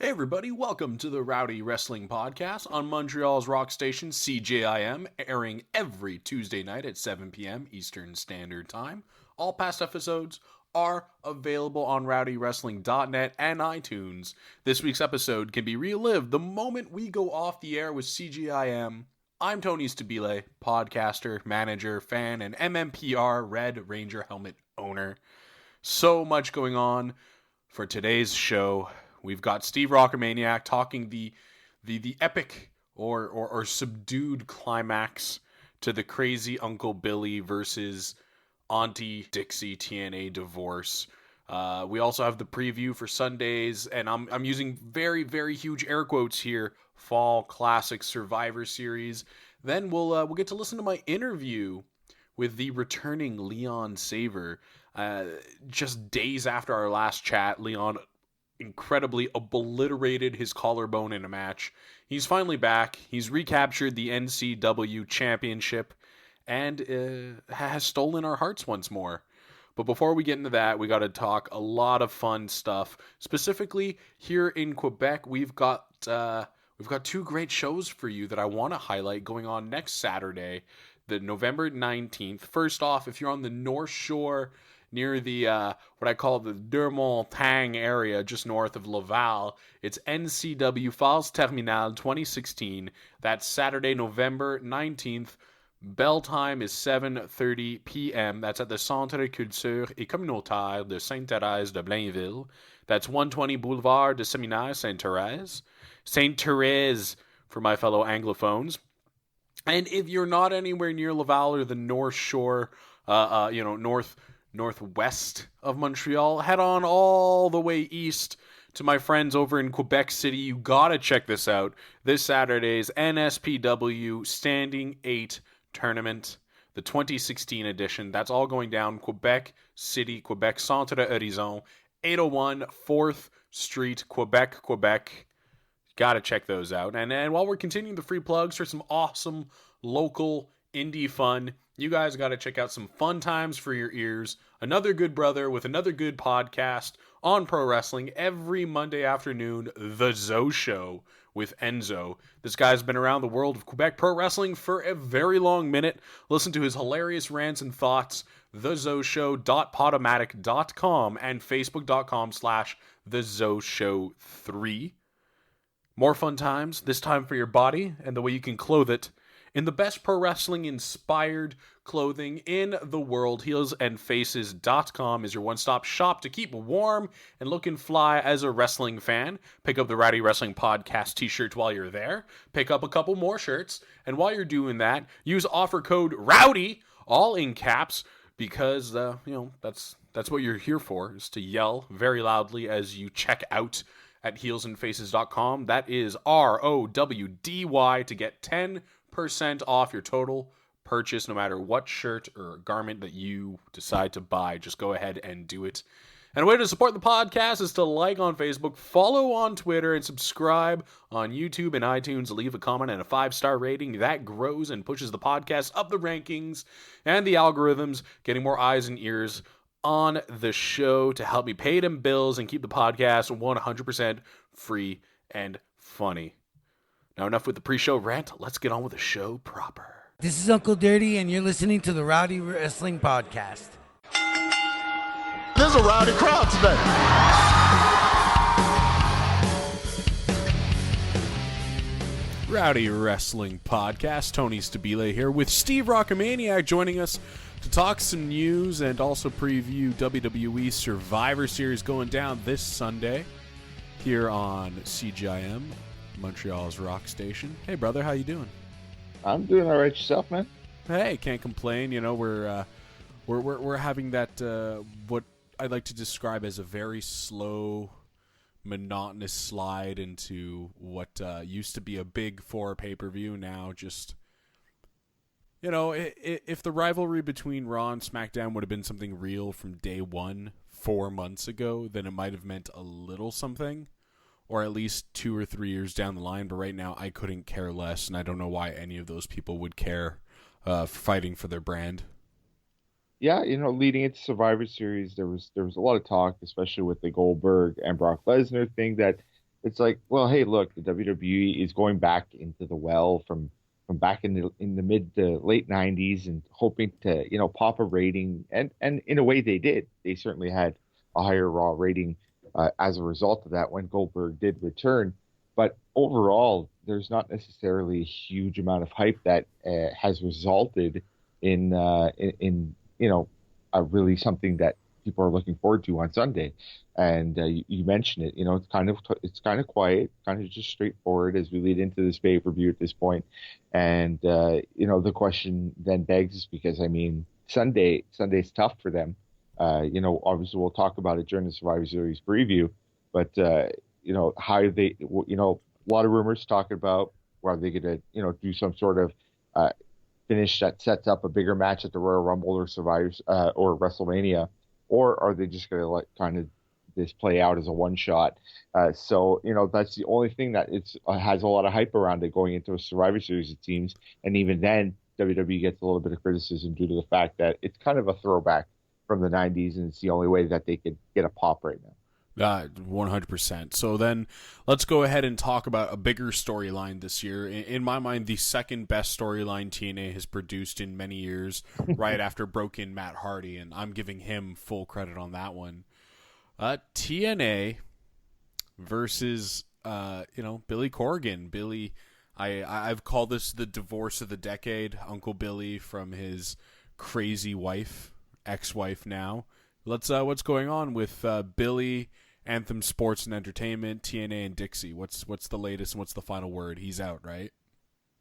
Hey everybody, welcome to the Rowdy Wrestling Podcast on Montreal's rock station CJIM, airing every Tuesday night at 7 p.m. Eastern Standard Time. All past episodes are available on rowdywrestling.net and iTunes. This week's episode can be relived the moment we go off the air with CJIM. I'm Tony Stabile, podcaster, manager, fan, and MMPR Red Ranger helmet owner. So much going on for today's show. We've got Steve Rockermaniac talking the epic or subdued climax to the crazy Uncle Billy versus Auntie Dixie TNA divorce. We also have the preview for Sundays, and I'm using very, very huge air quotes here, Fall Classic Survivor Series. Then we'll get to listen to my interview with the returning Leon Saver. Just days after our last chat, Leon incredibly obliterated his collarbone in a match. He's finally back. He's recaptured the NCW championship and has stolen our hearts once more. But before we get into that, we got to talk a lot of fun stuff. Specifically here in Quebec, we've got two great shows for you that I want to highlight going on next Saturday, the November 19th. First off, if you're on the North Shore, near the, what I call the Deux Montagnes area, just north of Laval, it's NCW Falls Terminal 2016. That's Saturday, November 19th. Bell time is 7:30 p.m. That's at the Centre Culture et Communautaire de Sainte-Thérèse de Blainville. That's 120 Boulevard de Séminaire Sainte-Thérèse. Sainte-Thérèse for my fellow Anglophones. And if you're not anywhere near Laval or the North Shore, northwest of Montreal, head on all the way east to my friends over in Quebec City. You gotta check this out. This Saturday's NSPW Standing 8 Tournament, the 2016 edition. That's all going down Quebec City, Quebec Centre Horizon, 801 4th Street, Quebec. Gotta check those out. And while we're continuing the free plugs for some awesome local indie fun, you guys got to check out some fun times for your ears. Another good brother with another good podcast on pro wrestling every Monday afternoon, The Zo Show with Enzo. This guy's been around the world of Quebec pro wrestling for a very long minute. Listen to his hilarious rants and thoughts, thezoshow.podomatic.com and facebook.com/thezoshow3. More fun times, this time for your body and the way you can clothe it in the best pro wrestling inspired clothing in the world. Heelsandfaces.com is your one-stop shop to keep warm and looking fly as a wrestling fan. Pick up the Rowdy Wrestling Podcast t-shirt while you're there. Pick up a couple more shirts. And while you're doing that, use offer code ROWDY, all in caps, because, that's what you're here for, is to yell very loudly as you check out at heelsandfaces.com. That is ROWDY to get 10% off your total purchase, no matter what shirt or garment that you decide to buy. Just go ahead and do it. And a way to support the podcast is to like on Facebook, follow on Twitter, and subscribe on YouTube and iTunes. Leave a comment and a 5-star rating. That grows and pushes the podcast up the rankings and the algorithms, getting more eyes and ears on the show to help me pay them bills and keep the podcast 100% free and funny. Now, enough with the pre-show rant. Let's get on with the show proper. This is Uncle Dirty, and you're listening to the Rowdy Wrestling Podcast. There's a rowdy crowd today. Rowdy Wrestling Podcast. Tony Stabile here with Steve Rockermaniac joining us to talk some news and also preview WWE Survivor Series going down this Sunday here on CJIM, Montreal's rock station. Hey, brother, how you doing? I'm doing all right. Yourself, man? Hey, can't complain. You know, we're having that what I'd like to describe as a very slow, monotonous slide into what used to be a big 4 pay-per-view. Now, just, you know, if the rivalry between Raw and Smackdown would have been something real from day one 4 months ago, then it might have meant a little something. Or at least 2 or 3 years down the line, but right now I couldn't care less, and I don't know why any of those people would care fighting for their brand. Yeah, you know, leading into Survivor Series, there was a lot of talk, especially with the Goldberg and Brock Lesnar thing, that it's like, well, hey, look, the WWE is going back into the well from back in the mid to late '90s and hoping to pop a rating, and in a way they did. They certainly had a higher Raw rating as a result of that when Goldberg did return. But overall, there's not necessarily a huge amount of hype that has resulted in really something that people are looking forward to on Sunday. And you mentioned it. It's kind of quiet, kind of just straightforward as we lead into this pay-per-view at this point. And the question then begs, because I mean, Sunday's tough for them. Obviously we'll talk about it during the Survivor Series preview, but how they, a lot of rumors talking about whether they're going to, do some sort of finish that sets up a bigger match at the Royal Rumble or Survivors or WrestleMania, or are they just going to let kind of this play out as a one shot? So that's the only thing that has a lot of hype around it going into a Survivor Series, it seems, and even then WWE gets a little bit of criticism due to the fact that it's kind of a throwback from the '90s, and it's the only way that they could get a pop right now. 100%. So then let's go ahead and talk about a bigger storyline this year. In my mind, the second best storyline TNA has produced in many years, right after Broken Matt Hardy, and I'm giving him full credit on that one. TNA versus, Billy Corgan. Billy, I've called this the divorce of the decade. Uncle Billy from his crazy wife, ex-wife now. What's going on with Billy, Anthem Sports and Entertainment, TNA, and Dixie? What's the latest and what's the final word? He's out, right?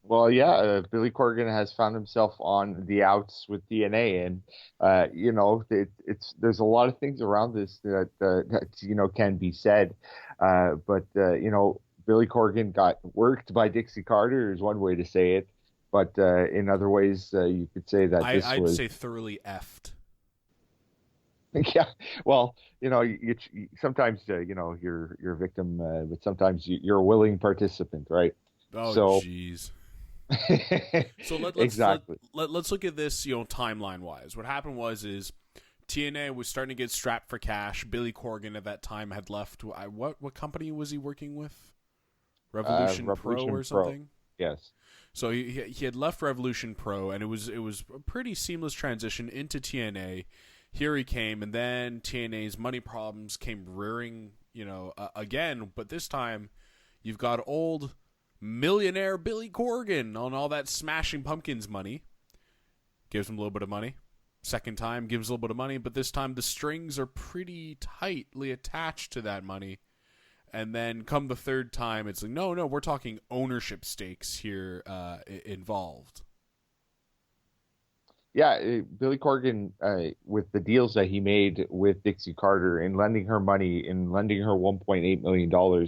Well, yeah, Billy Corgan has found himself on the outs with TNA, and there's a lot of things around this that can be said, but Billy Corgan got worked by Dixie Carter is one way to say it, but in other ways you could say that I'd say thoroughly effed. Yeah, well, you sometimes you're a victim, but sometimes you're a willing participant, right? Oh, jeez. So exactly. Let's look at this, timeline wise. What happened was TNA was starting to get strapped for cash. Billy Corgan at that time had left. What company was he working with? Revolution Pro or something? Pro. Yes. So he had left Revolution Pro, and it was a pretty seamless transition into TNA. Here he came, and then TNA's money problems came rearing, again. But this time, you've got old millionaire Billy Corgan on all that Smashing Pumpkins money. Gives him a little bit of money. Second time, gives a little bit of money. But this time, the strings are pretty tightly attached to that money. And then come the third time, it's like, no, we're talking ownership stakes here involved. Yeah, Billy Corgan, with the deals that he made with Dixie Carter in lending her money, in lending her $1.8 million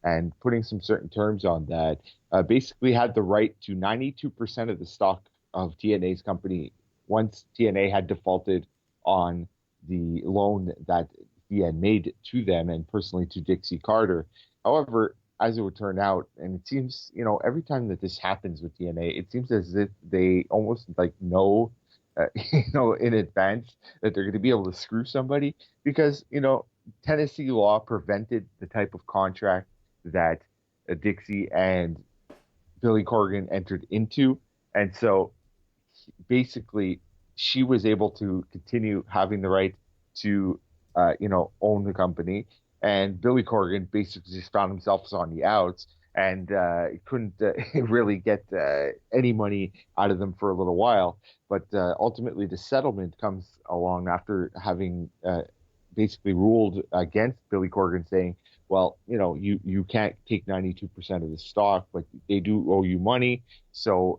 and putting some certain terms on that, basically had the right to 92% of the stock of TNA's company once TNA had defaulted on the loan that he had made to them and personally to Dixie Carter. However, as it would turn out, and it seems, every time that this happens with TNA, it seems as if they almost know in advance that they're going to be able to screw somebody because, Tennessee law prevented the type of contract that Dixie and Billy Corgan entered into. And so basically she was able to continue having the right to, own the company. And Billy Corgan basically just found himself on the outs and couldn't really get any money out of them for a little while. But ultimately, the settlement comes along after having basically ruled against Billy Corgan, saying, well, you can't take 92% of the stock, but they do owe you money. So,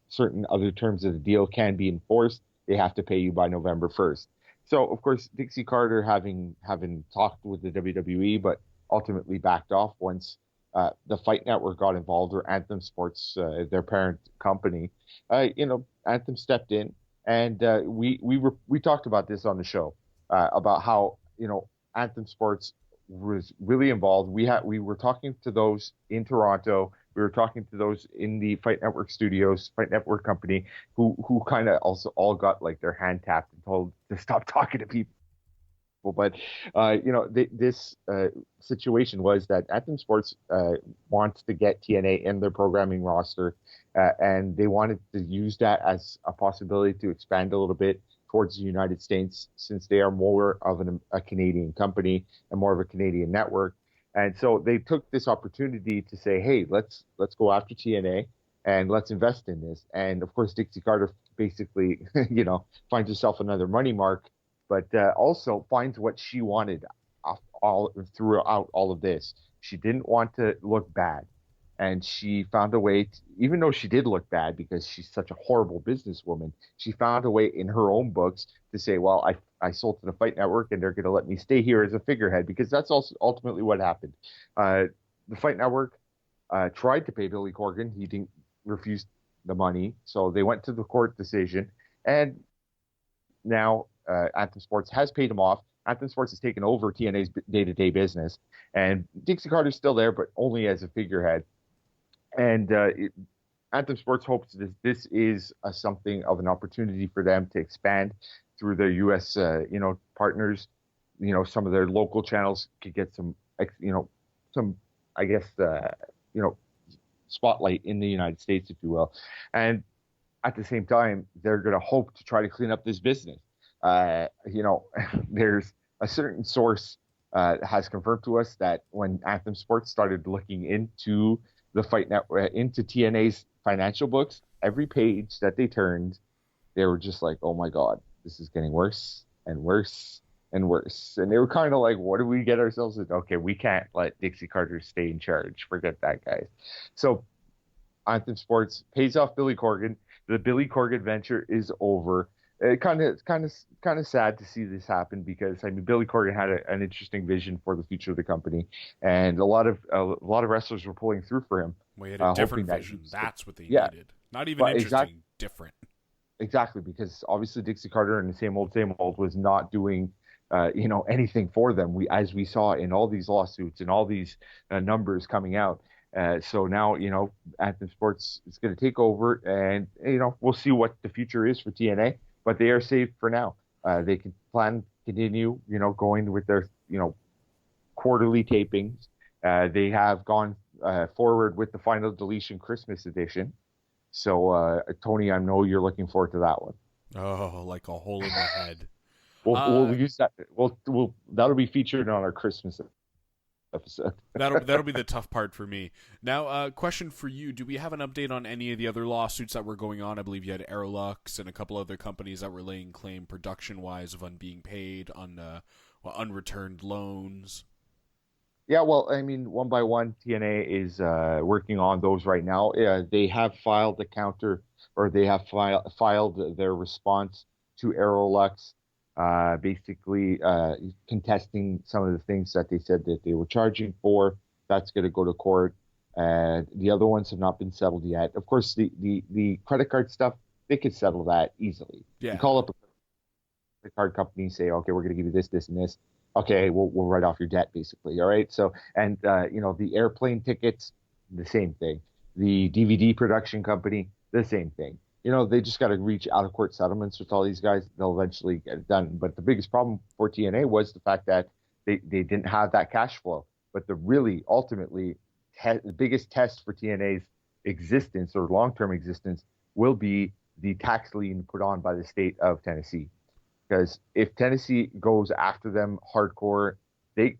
certain other terms of the deal can be enforced. They have to pay you by November 1st. So, of course, Dixie Carter, having talked with the WWE, but ultimately backed off once the Fight Network got involved, or Anthem Sports, their parent company. Anthem stepped in, and we talked about this on the show about how Anthem Sports was really involved. We were talking to those in Toronto. We were talking to those in the Fight Network studios, Fight Network company, who kind of also all got like their hand tapped and told to stop talking to people people. But this situation was that Anthem Sports wants to get TNA in their programming roster, and they wanted to use that as a possibility to expand a little bit towards the United States, since they are more of a Canadian company and more of a Canadian network. And so they took this opportunity to say, hey, let's go after TNA and let's invest in this. And of course, Dixie Carter basically, finds herself another money mark, but also finds what she wanted throughout all of this. She didn't want to look bad. And she found a way, even though she did look bad because she's such a horrible businesswoman, she found a way in her own books to say, well, I sold to the Fight Network and they're going to let me stay here as a figurehead, because that's also ultimately what happened. The Fight Network tried to pay Billy Corgan. He didn't refuse the money. So they went to the court decision. And now Anthem Sports has paid him off. Anthem Sports has taken over TNA's day-to-day business. And Dixie Carter's still there, but only as a figurehead. And Anthem Sports hopes that this is something of an opportunity for them to expand through their U.S. Partners. Some of their local channels could get some spotlight in the United States, if you will. And at the same time, they're going to hope to try to clean up this business. There's a certain source has confirmed to us that when Anthem Sports started looking into the Fight Network, into TNA's financial books, every page that they turned, they were just like, oh my God, this is getting worse and worse and worse. And they were kind of like, what do we get ourselves into? Okay, we can't let Dixie Carter stay in charge. Forget that, guys. So Anthem Sports pays off Billy Corgan. The Billy Corgan venture is over. It kind of sad to see this happen, because Billy Corgan had an interesting vision for the future of the company, and a lot of wrestlers were pulling through for him. We had a different vision. That's what they needed. Not even interesting, different. Exactly, because obviously Dixie Carter and the same old was not doing anything for them. As we saw in all these lawsuits and all these numbers coming out. So now, Anthem Sports is going to take over, and we'll see what the future is for TNA. But they are safe for now. They can continue, going with their, quarterly tapings. They have gone forward with the Final Deletion Christmas edition. So, Tony, I know you're looking forward to that one. Oh, like a hole in the head. We'll use that. That'll be featured on our Christmas episode. That'll be the tough part for me. Now, question for you: do we have an update on any of the other lawsuits that were going on? I believe you had Aerolux and a couple other companies that were laying claim, production-wise, of being paid on unreturned loans. Yeah, well, one by one, TNA is working on those right now. They have filed the counter, or they have filed their response to Aerolux. Basically contesting some of the things that they said that they were charging for. That's going to go to court. The other ones have not been settled yet. Of course, the credit card stuff, they could settle that easily. Yeah. You call up a credit card company and say, okay, we're going to give you this, this, and this. Okay, we'll write off your debt, basically. All right. So, and the airplane tickets, the same thing. The DVD production company, the same thing. They just got to reach out-of-court settlements with all these guys. They'll eventually get it done. But the biggest problem for TNA was the fact that they didn't have that cash flow. But ultimately, the biggest test for TNA's existence or long-term existence will be the tax lien put on by the state of Tennessee. Because if Tennessee goes after them hardcore, they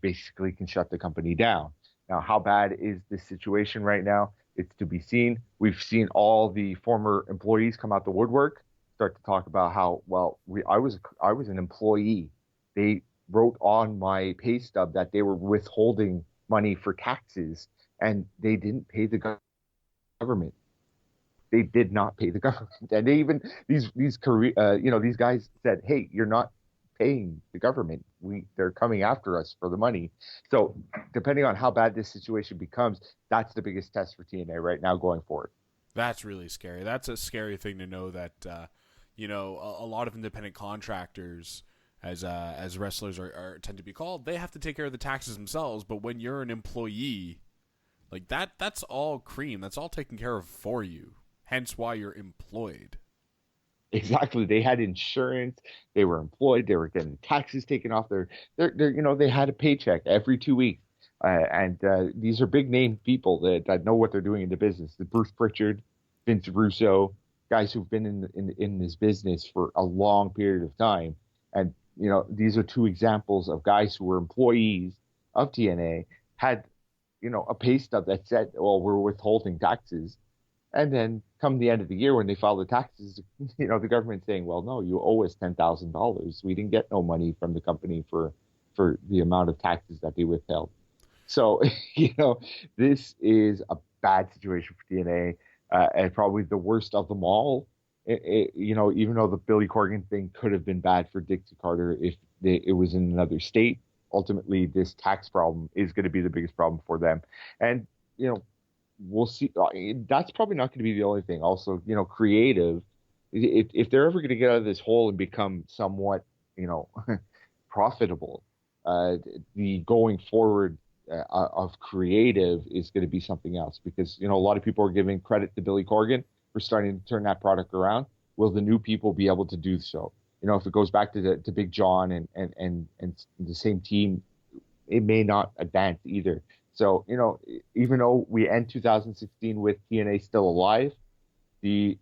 basically can shut the company down. Now, how bad is this situation right now? It's to be seen. We've seen all the former employees come out the woodwork, start to talk about how, I was an employee. They wrote on my pay stub that they were withholding money for taxes, and they didn't pay the government. They did not pay the government, and they even these guys said, "Hey, you're not paying the government. They're coming after us for the money." So depending on how bad this situation becomes, that's the biggest test for TNA right now going forward. That's really scary. That's a scary thing to know that, a lot of independent contractors, as wrestlers are tend to be called, they have to take care of the taxes themselves. But when you're an employee, like that's all cream. That's all taken care of for you. Hence why you're employed. Exactly. They had insurance. They were employed. They were getting taxes taken off their they had a paycheck every 2 weeks. And these are big name people that know what they're doing in the business. The Bruce Pritchard, Vince Russo, guys who've been in this business for a long period of time. And, these are two examples of guys who were employees of TNA, had, a pay stub that said, well, we're withholding taxes. And then come the end of the year when they file the taxes, the government's saying, well, no, you owe us $10,000. We didn't get no money from the company for the amount of taxes that they withheld. So, this is a bad situation for TNA, and probably the worst of them all. Even though the Billy Corgan thing could have been bad for Dixie Carter if it was in another state, ultimately this tax problem is going to be the biggest problem for them. And, we'll see. That's probably not going to be the only thing. Also, creative, if they're ever going to get out of this hole and become somewhat, profitable, the going forward of creative is going to be something else, because, a lot of people are giving credit to Billy Corgan for starting to turn that product around. Will the new people be able to do so? If it goes back to Big John and the same team, it may not advance either. So, even though we end 2016 with TNA still alive, the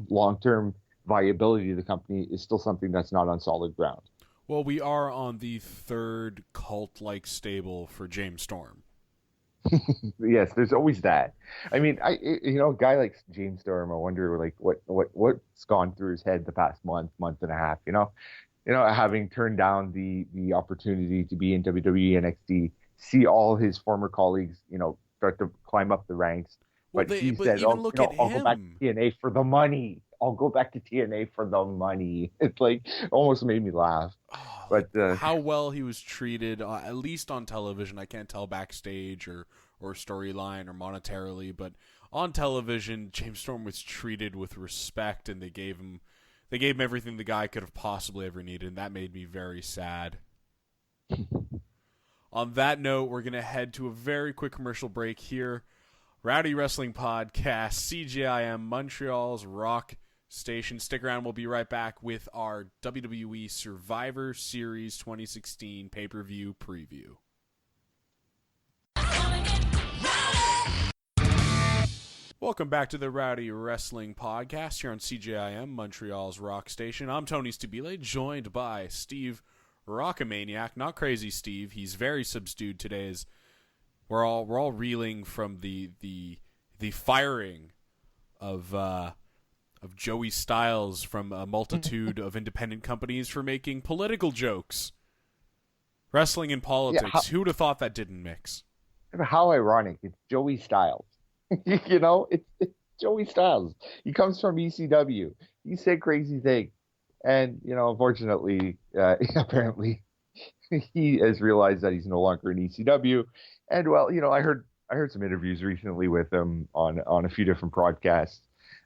long-term viability of the company is still something that's not on solid ground. Well, we are on the third cult-like stable for James Storm. Yes, there's always that. I mean, a guy like James Storm, I wonder like what's gone through his head the past month and a half. Having turned down the opportunity to be in WWE NXT, see all his former colleagues, start to climb up the ranks. Well, But he said, I'll go back to TNA for the money. I'll go back to TNA for the money. It's like almost made me laugh. But how well he was treated, at least on television. I can't tell backstage or storyline or monetarily, but on television, James Storm was treated with respect, and they gave him everything the guy could have possibly ever needed, and that made me very sad. On that note, we're going to head to a very quick commercial break here. Rowdy Wrestling Podcast, CJIM, Montreal's rock station. Stick around. We'll be right back with our WWE Survivor Series 2016 pay-per-view preview. Welcome back to the Rowdy Wrestling Podcast here on CJIM, Montreal's rock station. I'm Tony Stabile, joined by Steve Rockamaniac. Not crazy Steve. He's very subdued today as we're all reeling from the firing of Joey Styles from a multitude of independent companies for making political jokes. Wrestling and politics. Yeah, who would have thought that didn't mix? How ironic. It's Joey Styles. It's Joey Styles. He comes from ECW. He said crazy things. And, unfortunately, apparently he has realized that he's no longer in ECW. And, well, I heard some interviews recently with him on a few different broadcasts.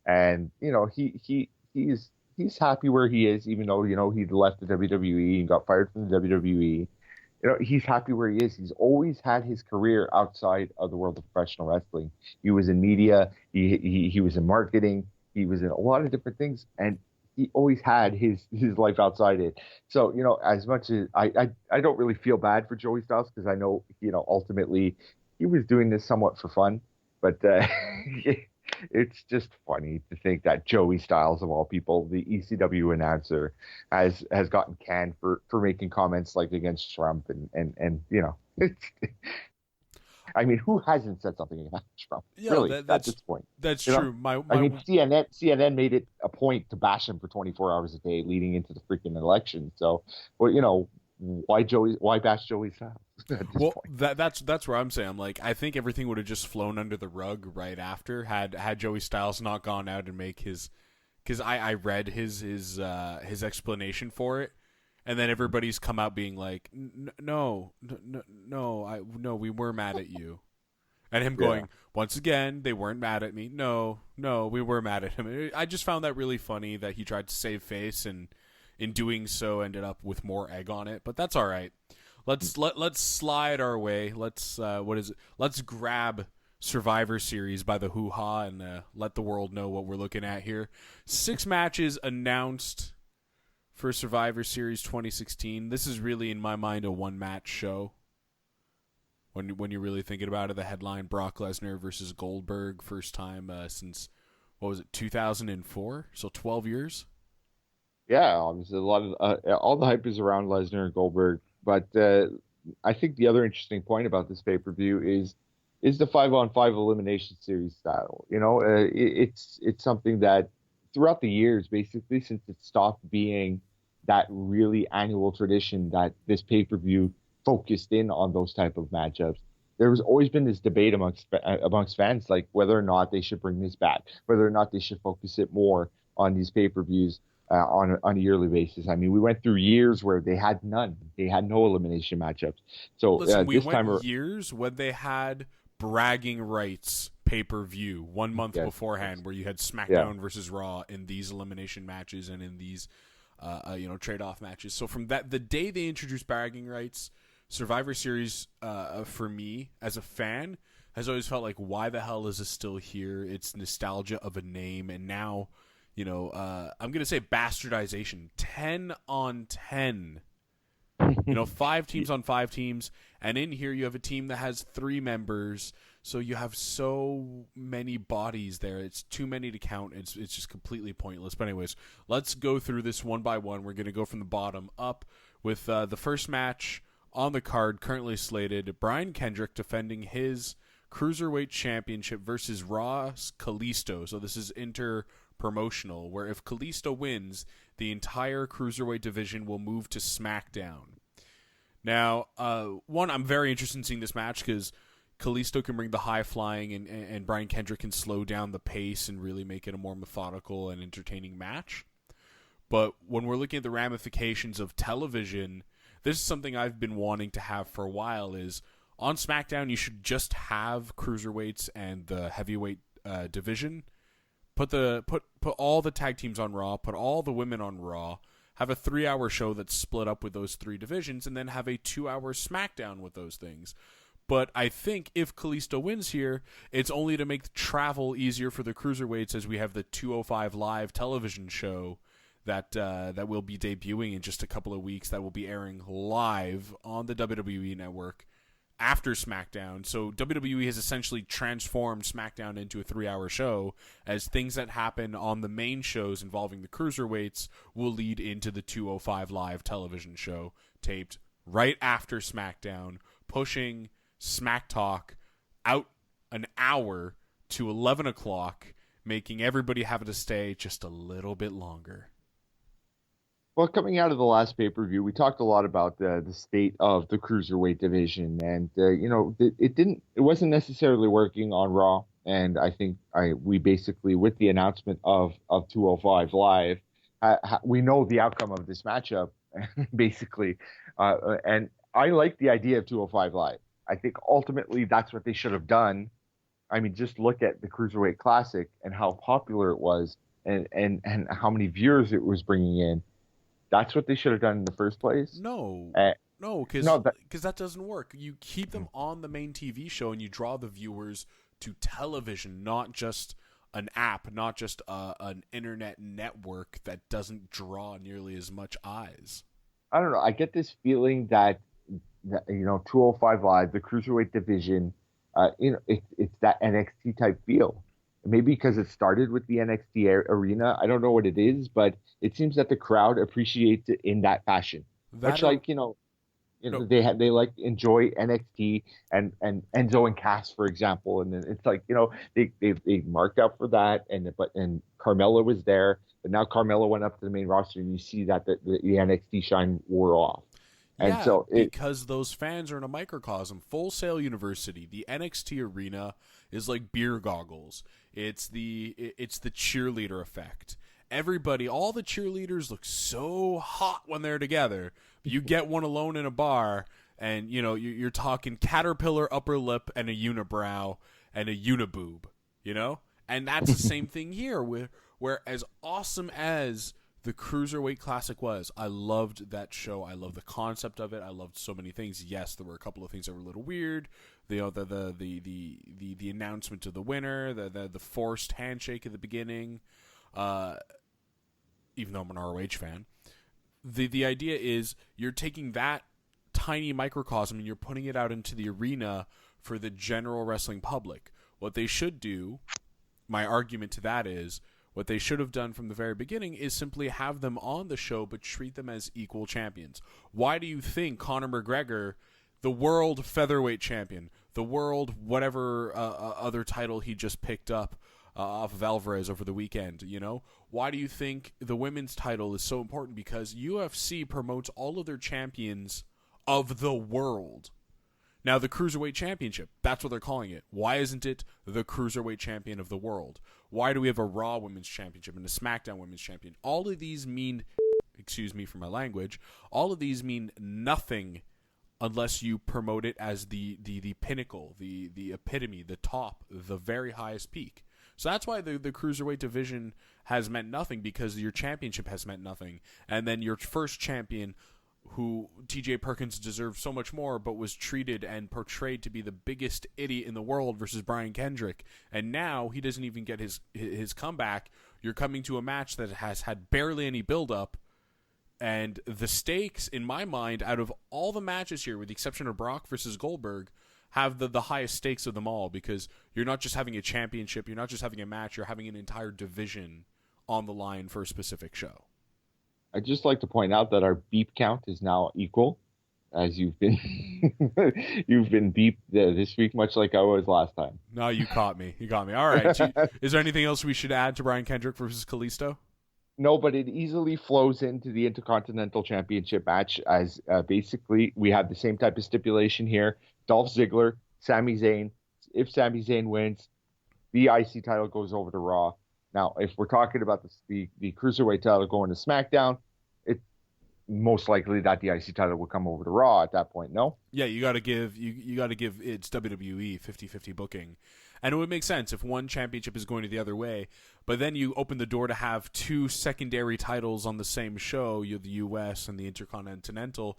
And, he's happy where he is, even though, he left the WWE and got fired from the WWE. He's happy where he is. He's always had his career outside of the world of professional wrestling. He was in media. He was in marketing. He was in a lot of different things. And he always had his life outside it. So, as much as I don't really feel bad for Joey Styles, because I know, ultimately he was doing this somewhat for fun. But it's just funny to think that Joey Styles, of all people, the ECW announcer, has gotten canned for making comments like against Trump and it's, I mean, who hasn't said something about Trump? Yeah, really, at this point. That's true. CNN made it a point to bash him for 24 hours a day leading into the freaking election. So, well, why bash Joey Styles? Well, that's where I'm saying. I'm like, I think everything would have just flown under the rug right after had Joey Styles not gone out and make his, because I read his explanation for it, and then everybody's come out being like, no, we were mad at you, and him going, once again, they weren't mad at me. No, we were mad at him. I just found that really funny that he tried to save face, and in doing so ended up with more egg on it, but that's all right. Let's slide our way. Let's grab Survivor Series by the hoo-ha and let the world know what we're looking at here. 6 matches announced for Survivor Series 2016. This is really, in my mind, a one-match show. When you're really thinking about it, the headline, Brock Lesnar versus Goldberg, first time since, 2004? So 12 years? Yeah, obviously a lot of all the hype is around Lesnar and Goldberg, but I think the other interesting point about this pay-per-view is the 5-on-5 elimination series style. It's something that throughout the years, basically since it stopped being that really annual tradition that this pay-per-view focused in on those type of matchups, there has always been this debate amongst fans, like whether or not they should bring this back, whether or not they should focus it more on these pay-per-views on a yearly basis. I mean, we went through years where they had none. They had no elimination matchups. So listen, we this went time years when they had bragging rights pay-per-view 1 month beforehand, where you had Smackdown versus Raw in these elimination matches and in these trade-off matches. So from the day they introduced bragging rights, Survivor Series for me as a fan has always felt like, why the hell is this still here? It's nostalgia of a name, and now I'm gonna say bastardization. 10 on 10. 5 teams on 5 teams, and in here you have a team that has 3 members, so you have so many bodies there. It's too many to count. It's just completely pointless. But anyways, let's go through this one by one. We're gonna go from the bottom up with the first match on the card, currently slated: Brian Kendrick defending his Cruiserweight Championship versus Ross Kalisto. So this is inter-promotional, where if Kalisto wins, the entire Cruiserweight division will move to SmackDown. Now, I'm very interested in seeing this match because Kalisto can bring the high-flying and Brian Kendrick can slow down the pace and really make it a more methodical and entertaining match. But when we're looking at the ramifications of television, this is something I've been wanting to have for a while, is on SmackDown you should just have Cruiserweights and the heavyweight division. Put all the tag teams on Raw, put all the women on Raw, have a 3-hour show that's split up with those 3 divisions, and then have a 2-hour SmackDown with those things. But I think if Kalisto wins here, it's only to make travel easier for the Cruiserweights, as we have the 205 Live television show that will be debuting in just a couple of weeks, that will be airing live on the WWE Network after SmackDown. So WWE has essentially transformed SmackDown into a 3-hour show, as things that happen on the main shows involving the Cruiserweights will lead into the 205 Live television show, taped right after SmackDown, pushing Smack Talk out an hour to 11 o'clock, making everybody have to stay just a little bit longer. Well, coming out of the last pay-per-view, we talked a lot about the state of the Cruiserweight division, and it wasn't necessarily working on Raw. And I think we basically, with the announcement of 205 Live, we know the outcome of this matchup, basically. And I like the idea of 205 Live. I think ultimately that's what they should have done. I mean, just look at the Cruiserweight Classic and how popular it was, and how many viewers it was bringing in. That's what they should have done in the first place. No, because that doesn't work. You keep them on the main TV show, and you draw the viewers to television, not just an app, not just an internet network that doesn't draw nearly as much eyes. I don't know. I get this feeling that 205 Live, the Cruiserweight division, it's that NXT type feel. Maybe because it started with the NXT arena. I don't know what it is, but it seems that the crowd appreciates it in that fashion. Much like, they like enjoy NXT and Enzo and Cass, for example. And then it's like, they marked out for that, and Carmella was there, but now Carmella went up to the main roster, and you see that the NXT shine wore off. And yeah, so because those fans are in a microcosm. Full Sail University, the NXT arena is like beer goggles. It's the cheerleader effect. Everybody, all the cheerleaders look so hot when they're together. You get one alone in a bar, and you're talking caterpillar upper lip and a unibrow and a uniboob. And that's the same thing here. Where as awesome as the Cruiserweight Classic was. I loved that show. I loved the concept of it. I loved so many things. Yes, there were a couple of things that were a little weird. The announcement of the winner, the forced handshake at the beginning. Even though I'm an ROH fan, the idea is you're taking that tiny microcosm and you're putting it out into the arena for the general wrestling public. What they should do, my argument to that is, what they should have done from the very beginning is simply have them on the show but treat them as equal champions. Why do you think Conor McGregor, the world featherweight champion, the world whatever other title he just picked up off of Alvarez over the weekend, why do you think the women's title is so important? Because UFC promotes all of their champions of the world. Now, the Cruiserweight Championship, that's what they're calling it. Why isn't it the Cruiserweight Champion of the world? Why do we have a Raw Women's Championship and a SmackDown Women's Champion? All of these mean, excuse me for my language, all of these mean nothing unless you promote it as the pinnacle, the epitome, the top, the very highest peak. So that's why the Cruiserweight division has meant nothing, because your championship has meant nothing. And then your first champion, who TJ Perkins deserved so much more, but was treated and portrayed to be the biggest idiot in the world versus Brian Kendrick. And now he doesn't even get his comeback. You're coming to a match that has had barely any build-up. And the stakes, in my mind, out of all the matches here, with the exception of Brock versus Goldberg, have the highest stakes of them all, because you're not just having a championship, you're not just having a match, you're having an entire division on the line for a specific show. I'd just like to point out that our beep count is now equal, as you've been beeped this week, much like I was last time. No, you caught me. All right. Is there anything else we should add to Brian Kendrick versus Kalisto? No, but it easily flows into the Intercontinental Championship match, as basically we have the same type of stipulation here. Dolph Ziggler, Sami Zayn. If Sami Zayn wins, the IC title goes over to Raw. Now, if we're talking about the Cruiserweight title going to SmackDown, it's most likely that the IC title will come over to Raw at that point, no? Yeah, you got to give it's WWE 50-50 booking. And it would make sense if one championship is going to the other way, but then you open the door to have two secondary titles on the same show, the US and the Intercontinental.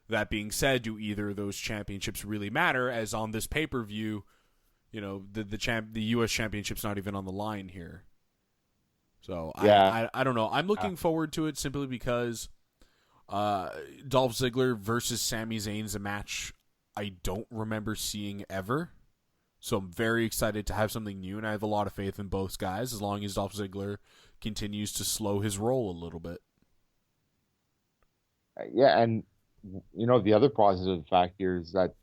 That being said, do either of those championships really matter? As on this pay-per-view, the US championship's not even on the line here. So yeah. I don't know. I'm looking forward to it simply because Dolph Ziggler versus Sami Zayn is a match I don't remember seeing ever. So I'm very excited to have something new, and I have a lot of faith in both guys as long as Dolph Ziggler continues to slow his roll a little bit. Yeah, and the other positive fact here is that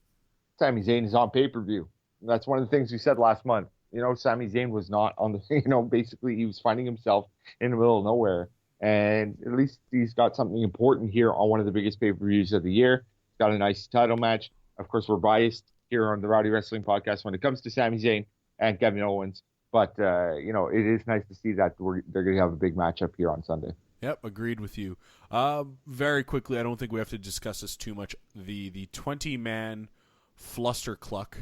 Sami Zayn is on pay-per-view. That's one of the things we said last month. Sami Zayn was not on the, basically he was finding himself in the middle of nowhere. And at least he's got something important here on one of the biggest pay-per-views of the year. He's got a nice title match. Of course, we're biased here on the Rowdy Wrestling Podcast when it comes to Sami Zayn and Kevin Owens. But, it is nice to see that they're going to have a big matchup here on Sunday. Yep, agreed with you. Very quickly, I don't think we have to discuss this too much. The 20-man flustercluck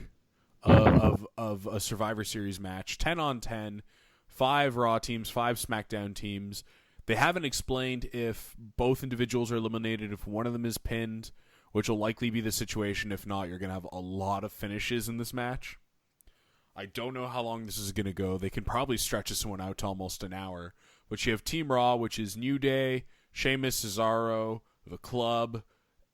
of a Survivor Series match, 10-on-10, 5 Raw teams, 5 SmackDown teams. They haven't explained if both individuals are eliminated, if one of them is pinned, which will likely be the situation. If not, you're going to have a lot of finishes in this match. I don't know how long this is going to go. They can probably stretch this one out to almost an hour. But you have Team Raw, which is New Day, Sheamus, Cesaro, The Club,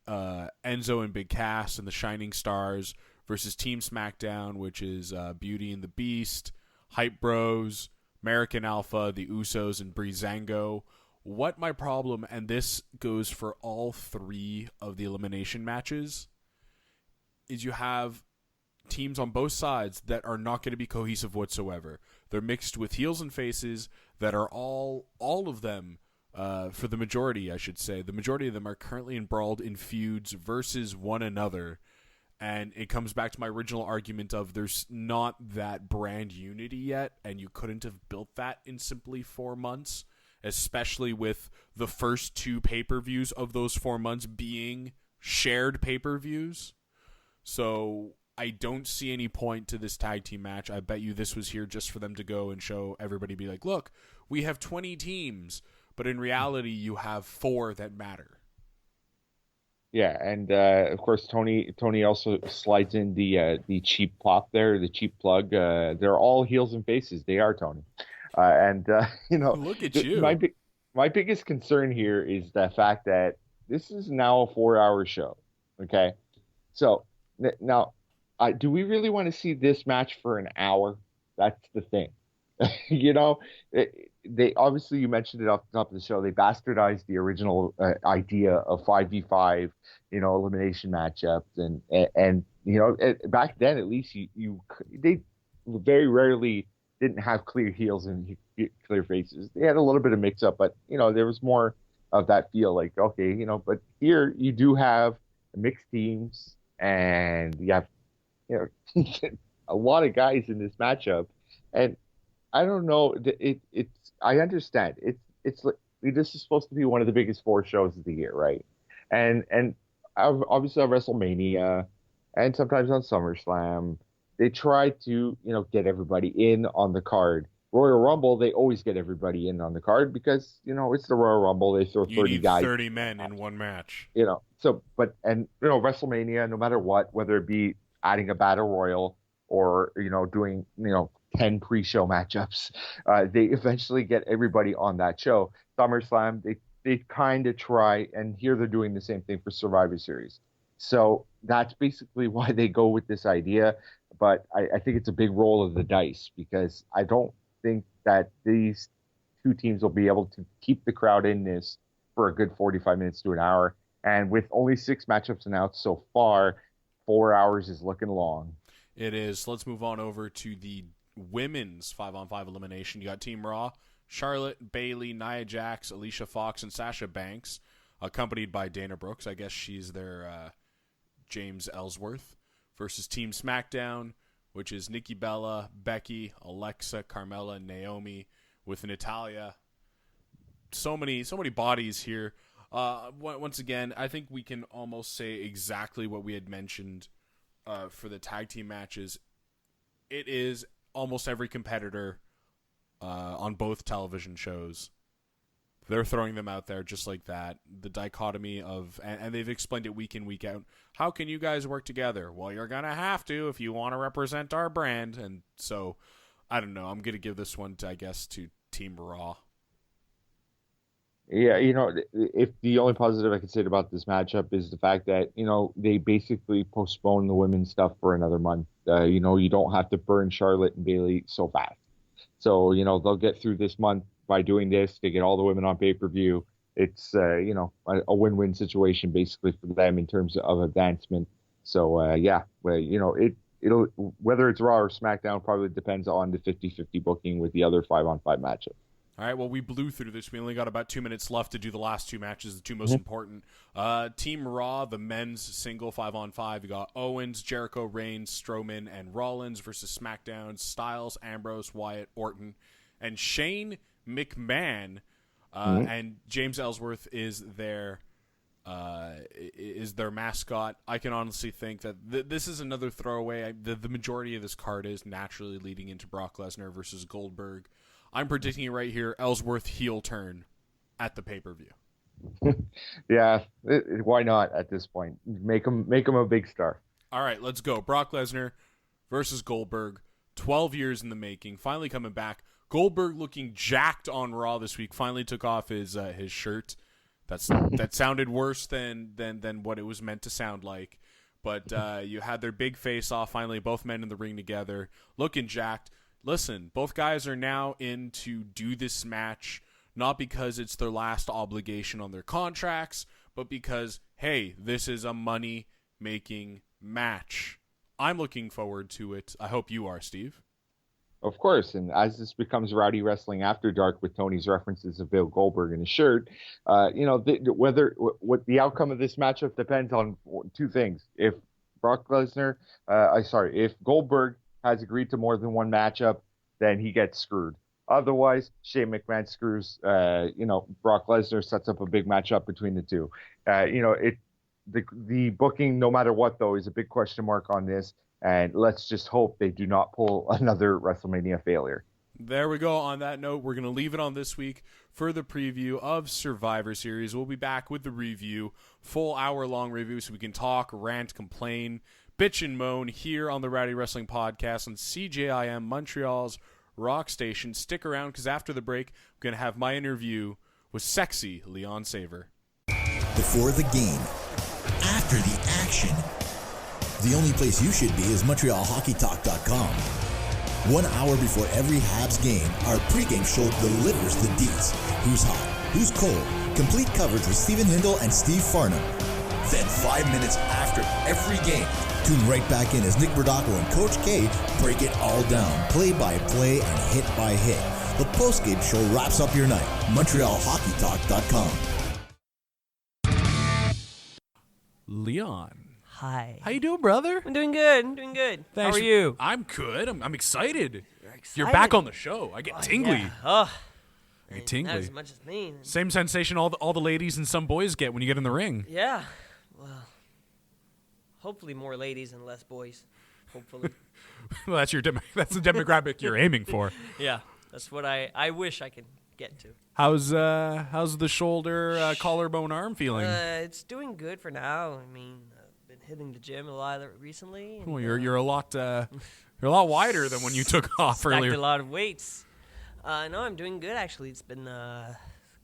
Enzo and Big Cass, and the Shining Stars, versus Team SmackDown, which is Beauty and the Beast, Hype Bros, American Alpha, the Usos, and Breezango. What my problem, and this goes for all 3 of the elimination matches, is you have teams on both sides that are not going to be cohesive whatsoever. They're mixed with heels and faces that are all of them, for the majority, I should say. The majority of them are currently embroiled in feuds versus one another. And it comes back to my original argument of there's not that brand unity yet, and you couldn't have built that in simply 4 months, especially with the first 2 pay-per-views of those 4 months being shared pay-per-views. So I don't see any point to this tag team match. I bet you this was here just for them to go and show everybody, be like, look, we have 20 teams but in reality, you have 4 that matter. Yeah, and of course Tony also slides in the cheap pop there, the cheap plug. They're all heels and faces. They are Tony, and Look at you. My biggest concern here is the fact that this is now a 4-hour show. Okay, so now, do we really want to see this match for an hour? That's the thing. They obviously, you mentioned it off the top of the show, they bastardized the original idea of 5v5, elimination matchups, and back then at least they very rarely didn't have clear heels and clear faces. They had a little bit of mix up, but there was more of that feel like, okay, but here you do have mixed teams, and you have a lot of guys in this matchup, and I don't know. I understand. It's like, this is supposed to be one of the biggest 4 shows of the year, right? And obviously on WrestleMania, and sometimes on SummerSlam, they try to get everybody in on the card. Royal Rumble, they always get everybody in on the card because it's the Royal Rumble. They throw 30 guys, 30 men in one match. So WrestleMania, no matter what, whether it be adding a battle royal or doing 10 pre-show matchups, they eventually get everybody on that show. SummerSlam, they kind of try, and here they're doing the same thing for Survivor Series. So that's basically why they go with this idea. But I think it's a big roll of the dice because I don't think that these 2 teams will be able to keep the crowd in this for a good 45 minutes to an hour. And with only 6 matchups announced so far, 4 hours is looking long. It is. Let's move on over to the women's 5-on-5 elimination. You got Team Raw, Charlotte, Bayley, Nia Jax, Alicia Fox, and Sasha Banks, accompanied by Dana Brooks. I guess she's their James Ellsworth, versus Team SmackDown, which is Nikki Bella, Becky, Alexa, Carmella, and Naomi, with Natalya. So many bodies here. Once again, I think we can almost say exactly what we had mentioned for the tag team matches. It is almost every competitor on both television shows. They're throwing them out there just like that. The dichotomy of, and they've explained it week in, week out. How can you guys work together? Well, you're going to have to if you want to represent our brand. And so, I don't know. I'm going to give this one, to Team Raw. Yeah, if the only positive I can say about this matchup is the fact that, they basically postponed the women's stuff for another month. You don't have to burn Charlotte and Bayley so fast. So, they'll get through this month by doing this. They get all the women on pay-per-view. It's, a win-win situation basically for them in terms of advancement. So, it'll whether it's Raw or SmackDown probably depends on the 50-50 booking with the other 5-on-5 matchup. All right, well, we blew through this. We only got about 2 minutes left to do the last 2 matches, the 2 most important. Team Raw, the men's single 5-on-5. You got Owens, Jericho, Reigns, Strowman, and Rollins versus SmackDown, Styles, Ambrose, Wyatt, Orton, and Shane McMahon. And James Ellsworth is their mascot. I can honestly think that this is another throwaway. The majority of this card is naturally leading into Brock Lesnar versus Goldberg. I'm predicting it right here. Ellsworth heel turn at the pay-per-view. Yeah, why not at this point? Make him a big star. All right, let's go. Brock Lesnar versus Goldberg. 12 years in the making. Finally coming back. Goldberg looking jacked on Raw this week. Finally took off his shirt. That sounded worse than what it was meant to sound like. But you had their big face-off. Finally, both men in the ring together. Looking jacked. Listen, both guys are now in to do this match, not because it's their last obligation on their contracts, but because, hey, this is a money-making match. I'm looking forward to it. I hope you are, Steve. Of course, and as this becomes Rowdy Wrestling After Dark with Tony's references of Bill Goldberg in his shirt, what the outcome of this matchup depends on 2 things. If if Goldberg has agreed to more than one matchup, then he gets screwed. Otherwise, Shane McMahon screws, Brock Lesnar, sets up a big matchup between the 2. The booking, no matter what, though, is a big question mark on this. And let's just hope they do not pull another WrestleMania failure. There we go. On that note, we're going to leave it on this week for the preview of Survivor Series. We'll be back with the review, full hour-long review, so we can talk, rant, complain, bitch and moan here on the Rowdy Wrestling Podcast on CJIM, Montreal's rock station. Stick around, because after the break, I'm going to have my interview with sexy Leon Saver. Before the game, after the action, the only place you should be is MontrealHockeyTalk.com. 1 hour before every Habs game, our pregame show delivers the deets. Who's hot? Who's cold? Complete coverage with Steven Hindle and Steve Farnham. Then 5 minutes after every game, tune right back in as Nick Burdacco and Coach K break it all down, play by play and hit by hit. The postgame show wraps up your night. MontrealHockeyTalk.com. Leon. Hi. How you doing, brother? I'm doing good. Thanks. How are you? I'm good. I'm excited. You're excited. You're back on the show. I get tingly. Yeah. Oh, I get not tingly. as much as me. Same sensation all the ladies and some boys get when you get in the ring. Yeah. Well, hopefully more ladies and less boys. Hopefully. Well, that's the demographic you're aiming for. Yeah. That's what I wish I could get to. How's the shoulder, collarbone, arm feeling? It's doing good for now. I mean, I've been hitting the gym a lot recently. And, Well, you're a lot wider than when you took off stacked earlier. a lot of weights. No, I'm doing good actually. It's been a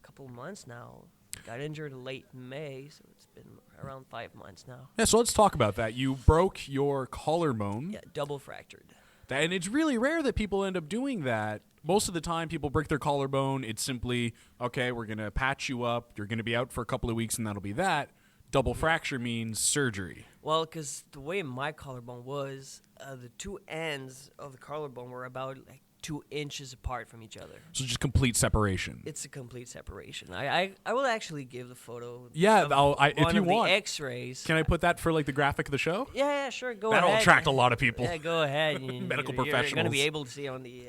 couple months now. Got injured late May, so it's been around 5 months now. Yeah, so let's talk about that. You broke your collarbone. Yeah, double fractured. And it's really rare that people end up doing that. Most of the time, people break their collarbone. It's simply, okay, we're going to patch you up. You're going to be out for a couple of weeks, and that'll be that. Double fracture means surgery. Well, because the way my collarbone was, the two ends of the collarbone were about 2 inches apart from each other. So just complete separation. It's a complete separation. I will actually give the photo. Yeah, of if you want. the X-rays. Can I put that for the graphic of the show? Yeah, sure. Go ahead. That'll attract a lot of people. Yeah, go ahead. Medical You're going professionals. to be able to see on the.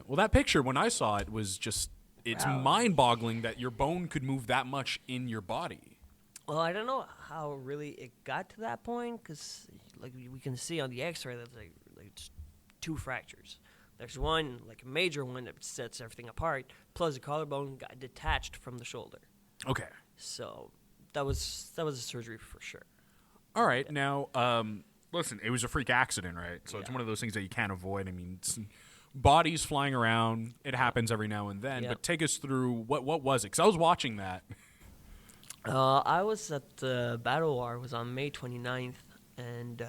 Well, that picture, when I saw it, was just, it's Wow. mind-boggling that your bone could move that much in your body. Well, I don't know how really it got to that point, because we can see on the X-ray that there's 2 fractures. There's one, a major one that sets everything apart, plus the collarbone got detached from the shoulder. Okay. So that was a surgery for sure. All right. Now, listen, it was a freak accident, right? So it's Yeah. one of those things that you can't avoid. I mean, bodies flying around, it happens every now and then. Yeah. But take us through, what was it? Because I was watching that. I was at the Battle War. It was on May 29th, and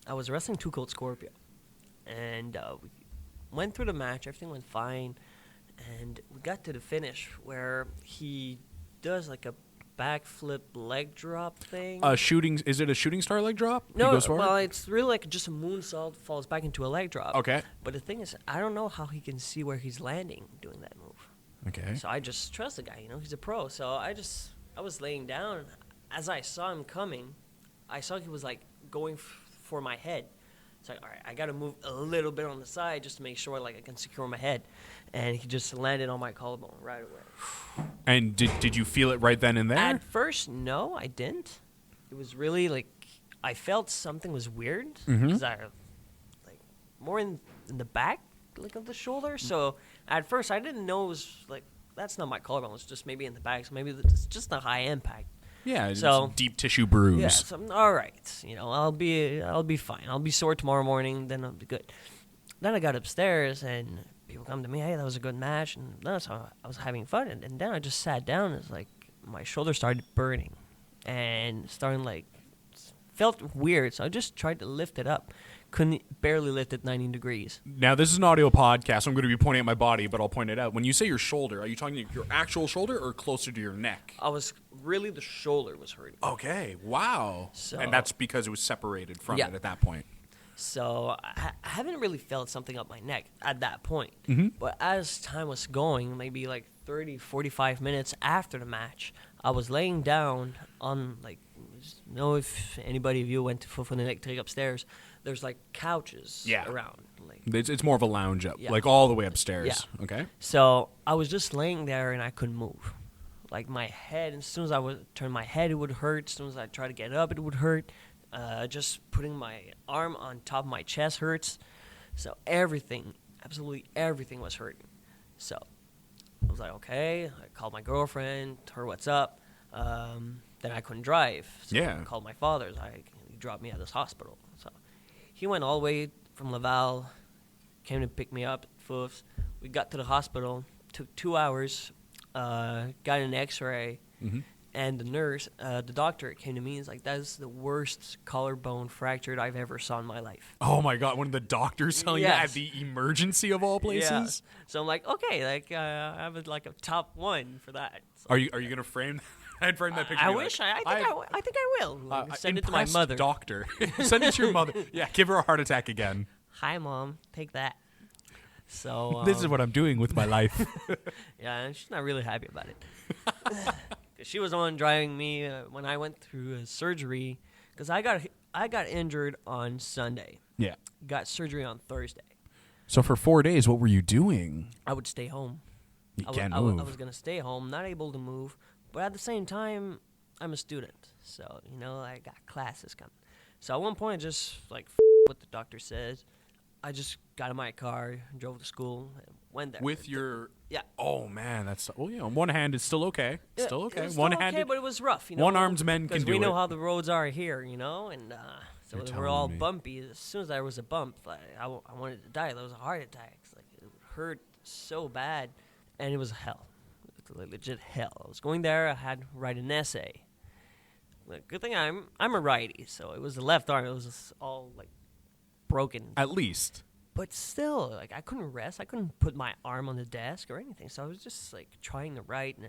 I was wrestling Too Cold Scorpio. And we went through the match. Everything went fine. And we got to the finish where he does a backflip leg drop thing. Is it a shooting star leg drop? He No, goes forward? well, it's really just a moonsault, falls back into a leg drop. Okay. But the thing is, I don't know how he can see where he's landing doing that move. Okay. So I just trust the guy, he's a pro. So I was laying down. As I saw him coming, I saw he was going for my head. So all right, I got to move a little bit on the side just to make sure I can secure my head. And he just landed on my collarbone right away. And did you feel it right then and there? At first, no, I didn't. It was really I felt something was weird because I more in the back of the shoulder. So at first, I didn't know it was that's not my collarbone. It's just maybe in the back. So maybe it's just a high impact. Yeah, it's So- a deep tissue bruise. Yeah. So all right. I'll be fine. I'll be sore tomorrow morning. Then I'll be good. Then I got upstairs and people come to me. Hey, that was a good match. And that's how I was having fun. And then I just sat down. It's my shoulder started burning and felt weird. So I just tried to lift it up. Couldn't barely lift it 90 degrees. Now, this is an audio podcast, so I'm going to be pointing at my body, but I'll point it out. When you say your shoulder, are you talking your actual shoulder or closer to your neck? The shoulder was hurting. Okay, wow. So- And that's because it was separated from Yeah. it at that point. So I haven't really felt something up my neck at that point. Mm-hmm. But as time was going, maybe 30, 45 minutes after the match, I was laying down on know if anybody of you went to Fofun Electric upstairs, there's couches around. It's more of a lounge up, Yeah. all the way upstairs. Yeah. Okay. So I was just laying there and I couldn't move. My head, as soon as I would turn my head, it would hurt. As soon as I try to get up, it would hurt. Just putting my arm on top of my chest hurts. So everything absolutely everything was hurting. So I was like, okay. I called my girlfriend, told her what's up. Then I couldn't drive. So I called my father. He dropped me at this hospital. So he went all the way from Laval, came to pick me up at Foufs. We got to the hospital, took 2 hours, got an x-ray, and the nurse, the doctor came to me and was like, that is the worst collarbone fracture I've ever saw in my life. Oh, my God. One of the doctors telling you at the emergency of all places? Yeah. So I'm like, okay, I have a top one for that. So, are you going to frame I'd frame that picture. I wish. I think I will. Send it to my mother. Doctor. Send it to your mother. Yeah, give her a heart attack again. Hi, Mom. Take that. So this is what I'm doing with my life. Yeah, and she's not really happy about it. She was the one driving me when I went through surgery, because I got injured on Sunday. Yeah. Got surgery on Thursday. So for 4 days, what were you doing? I would stay home. You can't move. I was going to stay home, not able to move. But at the same time, I'm a student. So, I got classes coming. So at one point, just what the doctor says, I just got in my car, drove to school, and went there. With your... Yeah. Oh, man. That's... Well, on one hand, it's still okay. Yeah, still okay. It was okay, but it was rough, One-armed men can do it. Because we know how the roads are here, and so You're they were all telling me. bumpy. As soon as there was a bump, I wanted to die. There was a heart attack. It hurt so bad, and it was hell. Legit hell. I was going there. I had to write an essay. Good thing I'm a righty, so it was the left arm. It was just all broken. At least. But still, I couldn't rest. I couldn't put my arm on the desk or anything. So I was just trying to write, and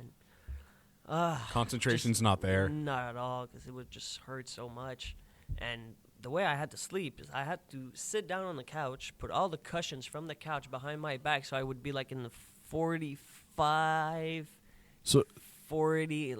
then concentration's not there. Not at all, because it would just hurt so much. And the way I had to sleep is I had to sit down on the couch, put all the cushions from the couch behind my back, so I would be in the 45, 40,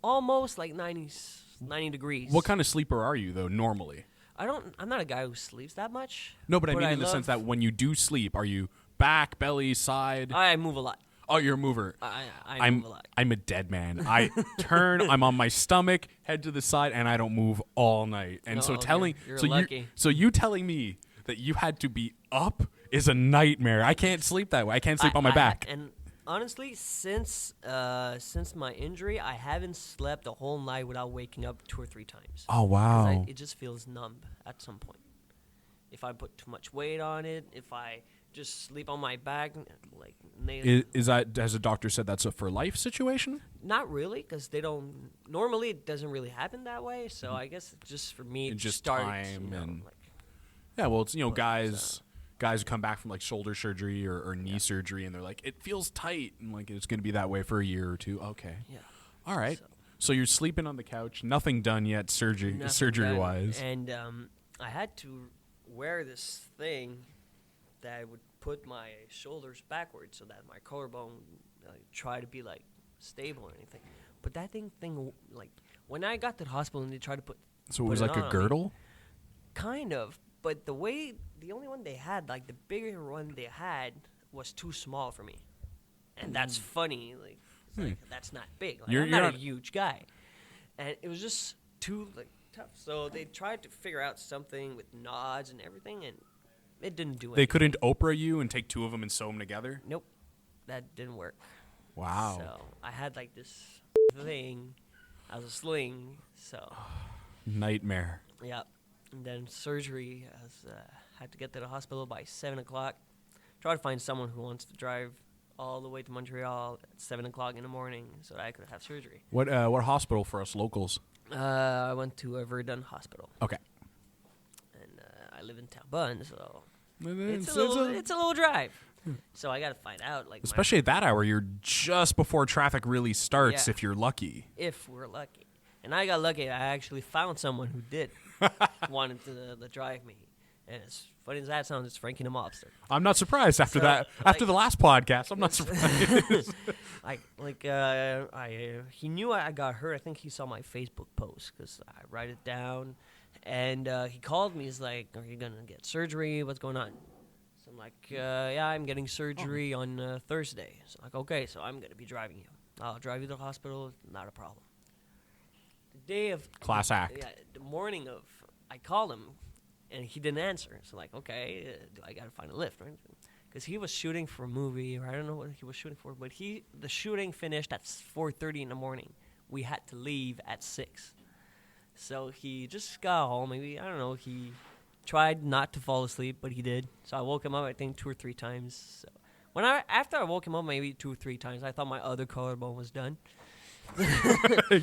almost 90 degrees. What kind of sleeper are you, though, normally? I'm not a guy who sleeps that much. No, but I mean in the sense that when you do sleep, are you back, belly, side? I move a lot. Oh, you're a mover. I move a lot. I'm a dead man. I turn, I'm on my stomach, head to the side, and I don't move all night. And you're lucky. You telling me that you had to be up is a nightmare. I can't sleep that way. I can't sleep on my back. And honestly, since my injury, I haven't slept a whole night without waking up 2 or 3 times. Oh, wow. It just feels numb at some point. If I put too much weight on it, if I just sleep on my back, Is that, has a doctor said that's a for life situation? Not really, because they don't. Normally, it doesn't really happen that way. So I guess it's just for me. It's just start, time and yeah. Well, it's guys who come back from shoulder surgery or knee surgery, and they're like, it feels tight, and it's going to be that way for a year or two. Okay. Yeah. All right. So you're sleeping on the couch. Nothing done yet, surgery wise. And I had to wear this thing that I would put my shoulders backwards so that my collarbone try to be stable or anything. But that thing when I got to the hospital and they tried to put So it was like a me, girdle? kind of. But the only one they had, the bigger one they had, was too small for me. And that's funny. That's not big. I'm not a huge guy. And it was just too tough. So they tried to figure out something with nods and everything, and it didn't do anything. They couldn't Oprah you and take 2 of them and sew them together? Nope. That didn't work. Wow. So I had this thing as a sling. So Nightmare. yeah. And then surgery. Had to get to the hospital by 7 o'clock. Try to find someone who wants to drive all the way to Montreal at 7 o'clock in the morning so that I could have surgery. What hospital for us locals? I went to Verdun Hospital. Okay. And I live in Terrebonne, so It's it's a little drive. So I got to find out. Especially at that hour, you're just before traffic really starts if you're lucky. If we're lucky. And I got lucky. I actually found someone who did wanted to drive me. And as funny as that sounds, it's Frankie the Mobster. I'm not surprised after that. After the last podcast, I'm not surprised. He knew I got hurt. I think he saw my Facebook post because I write it down. And he called me. He's like, are you going to get surgery? What's going on? So I'm like, yeah, I'm getting surgery on Thursday. So I'm like, okay, so I'm going to be driving you. I'll drive you to the hospital. Not a problem. The day of... Class act. Yeah, the morning of... I called him. And he didn't answer. So, okay, do I got to find a lift, right? because he was shooting for a movie, or I don't know what he was shooting for, but the shooting finished at 4:30 in the morning. We had to leave at 6. So he just got home. Maybe, I don't know, he tried not to fall asleep, but he did. So I woke him up, I think, 2 or 3 times. So after I woke him up maybe 2 or 3 times, I thought my other collarbone was done.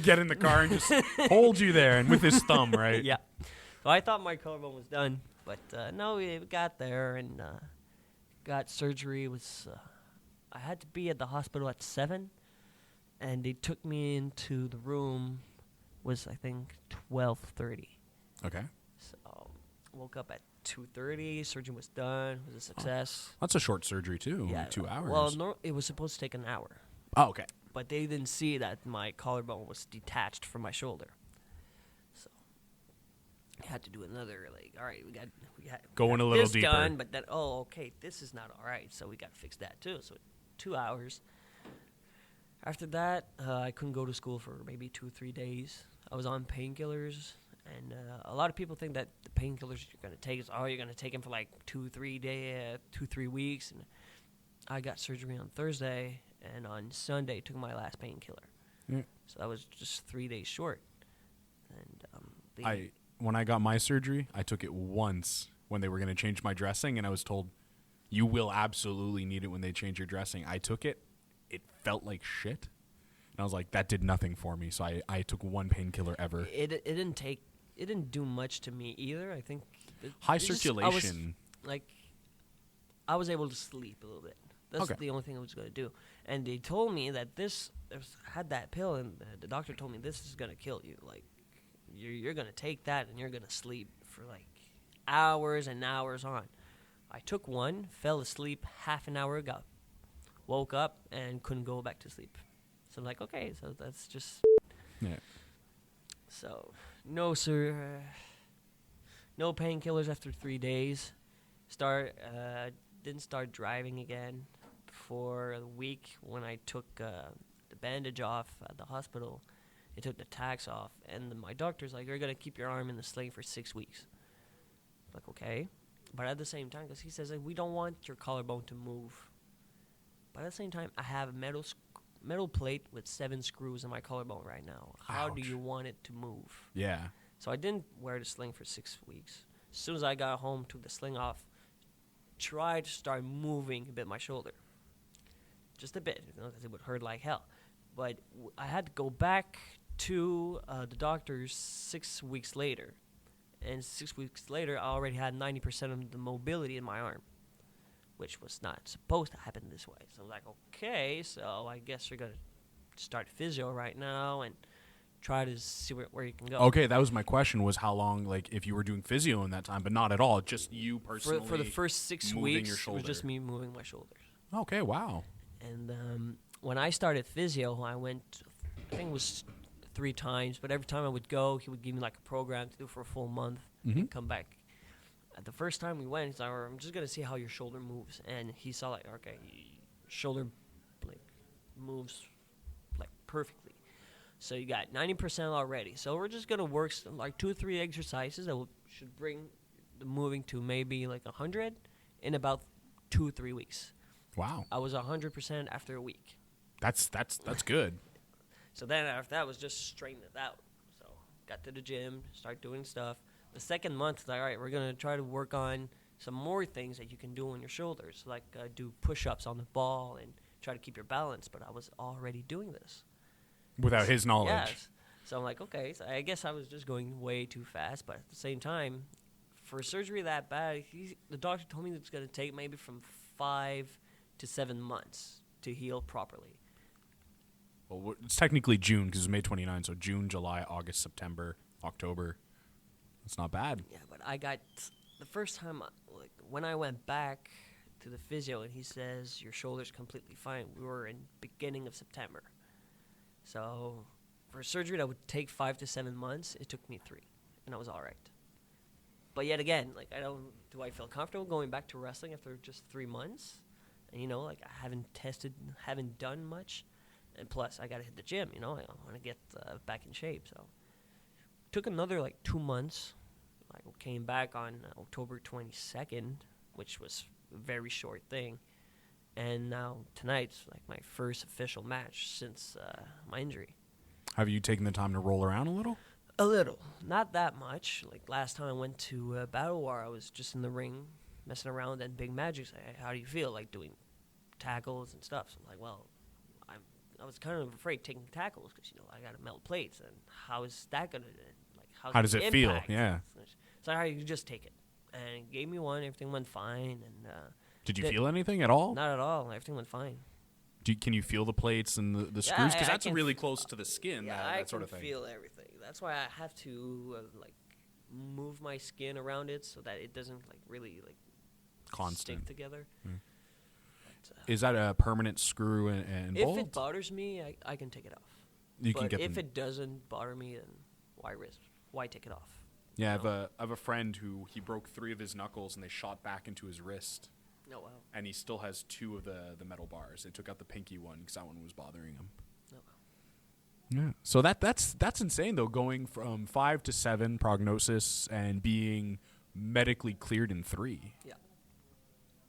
Get in the car and just hold you there, and with his thumb, right? Yeah. So I thought my collarbone was done, but no, we got there and got surgery. I had to be at the hospital at 7, and they took me into the room. Was I think 12:30. Okay. So woke up at 2:30. Surgery was done. It was a success. That's a short surgery too. Yeah. 2 hours. Well, no, it was supposed to take an hour. Oh, okay. But they didn't see that my collarbone was detached from my shoulder. So I had to do another, all right, we got Going a little this deeper. done, but then, okay, this is not all right, so we got to fix that too. So 2 hours. After that, I couldn't go to school for maybe 2 or 3 days. I was on painkillers, and a lot of people think that the painkillers you're going to take you're going to take them for like 2-3 weeks. And I got surgery on Thursday, and on Sunday took my last painkiller. Yeah. So that was just 3 days short. And when I got my surgery, I took it once when they were going to change my dressing, and I was told, you will absolutely need it when they change your dressing. I took it. It felt like shit. And I was like, that did nothing for me. So I took one painkiller ever. It didn't do much to me either. I think High circulation. I was able to sleep a little bit. That's the only thing I was going to do. And they told me that had that pill, and the doctor told me this is going to kill you. Like, you're going to take that and you're going to sleep for like hours and hours on. I took one, fell asleep half an hour ago, woke up and couldn't go back to sleep. So I'm like, okay, so that's just... Yeah. So, no, sir. No painkillers after 3 days. Didn't start driving again for a week when I took the bandage off at the hospital. They took the tacks off, and my doctor's like, you're going to keep your arm in the sling for 6 weeks. I'm like, okay. But at the same time, because he says, we don't want your collarbone to move. But at the same time, I have a metal plate with 7 screws in my collarbone right now. How do you want it to move? Yeah. So I didn't wear the sling for 6 weeks. As soon as I got home, took the sling off, tried to start moving a bit my shoulder. Just a bit, because it would hurt like hell. But I had to go back to the doctor's 6 weeks later. And 6 weeks later, I already had 90% of the mobility in my arm, which was not supposed to happen this way. So I was like, okay, so I guess you're going to start physio right now and try to see where you can go. Okay, that was my question, was how long, like, if you were doing physio in that time, but not at all, just you personally For the first 6 weeks, it was just me moving my shoulders. Okay, wow. And when I started physio, I went, I think it was 3 times, but every time I would go, he would give me like a program to do for a full month and come back. The first time we went, he's like, I'm just going to see how your shoulder moves. And he saw, like, okay, shoulder like moves like perfectly. So you got 90% already. So we're just going to work like 2 or 3 exercises that should bring the moving to maybe like 100 in about 2 or 3 weeks. Wow. I was 100% after a week. That's good. So then after that was just straighten it out. So got to the gym, start doing stuff. The second month, like, all right, we're going to try to work on some more things that you can do on your shoulders, like do push-ups on the ball and try to keep your balance. But I was already doing this. Without his knowledge. Yes. So I'm like, okay, so I guess I was just going way too fast. But at the same time, for surgery that bad, the doctor told me it's going to take maybe from 5 to 7 months to heal properly. Well, it's technically June because it's May 29, so June, July, August, September, October. It's not bad. Yeah, but I got the first time, like, when I went back to the physio and he says your shoulder's completely fine. We were in beginning of September, so for surgery that would take 5 to 7 months, it took me 3, and I was all right. But yet again, like, do I feel comfortable going back to wrestling after just 3 months? And like I haven't done much, and plus I gotta hit the gym. I want to get back in shape. So took another like 2 months. I came back on October 22nd, which was very short thing. And now tonight's like my first official match since my injury. Have you taken the time to roll around a little? A little, not that much. Like last time I went to Battle War, I was just in the ring messing around, and Big Magic's like, "Hey, how do you feel like doing tackles and stuff?" So I'm like, well, I was kind of afraid taking tackles because, you know, I got to melt plates, and how is that going to, like, how does it feel? impact? Yeah. So I you just take it. And he gave me one, everything went fine. And Did you feel anything at all? Not at all, everything went fine. Can you feel the plates and the screws? Because that's really close to the skin, that sort of thing. I can feel everything. That's why I have to, like, move my skin around it so that it doesn't, like, really, like, constant stick together. Mm. Is that a permanent screw and bolt? If it bothers me, I can take it off. But if it doesn't bother me, then why risk? Why take it off? Yeah, I have a friend who he broke 3 of his knuckles and they shot back into his wrist. Oh, wow. And he still has 2 of the metal bars. They took out the pinky one because that one was bothering him. Oh, wow. Yeah. So that's insane though, going from 5 to 7 prognosis and being medically cleared in 3. Yeah.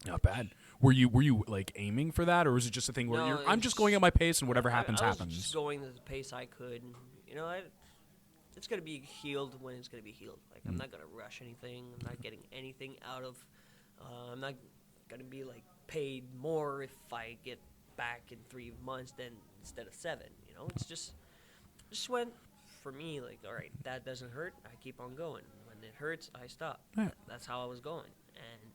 Not bad. Were you like aiming for that, or was it just a thing where I'm just going at my pace and whatever happens I was happens? Just going at the pace I could. And, you know, it's gonna be healed when it's gonna be healed. Like I'm not gonna rush anything. I'm not getting anything out of. I'm not gonna be like paid more if I get back in 3 months than instead of 7. You know, it's just went for me. Like, all right, that doesn't hurt. I keep on going. When it hurts, I stop. Yeah. That's how I was going. And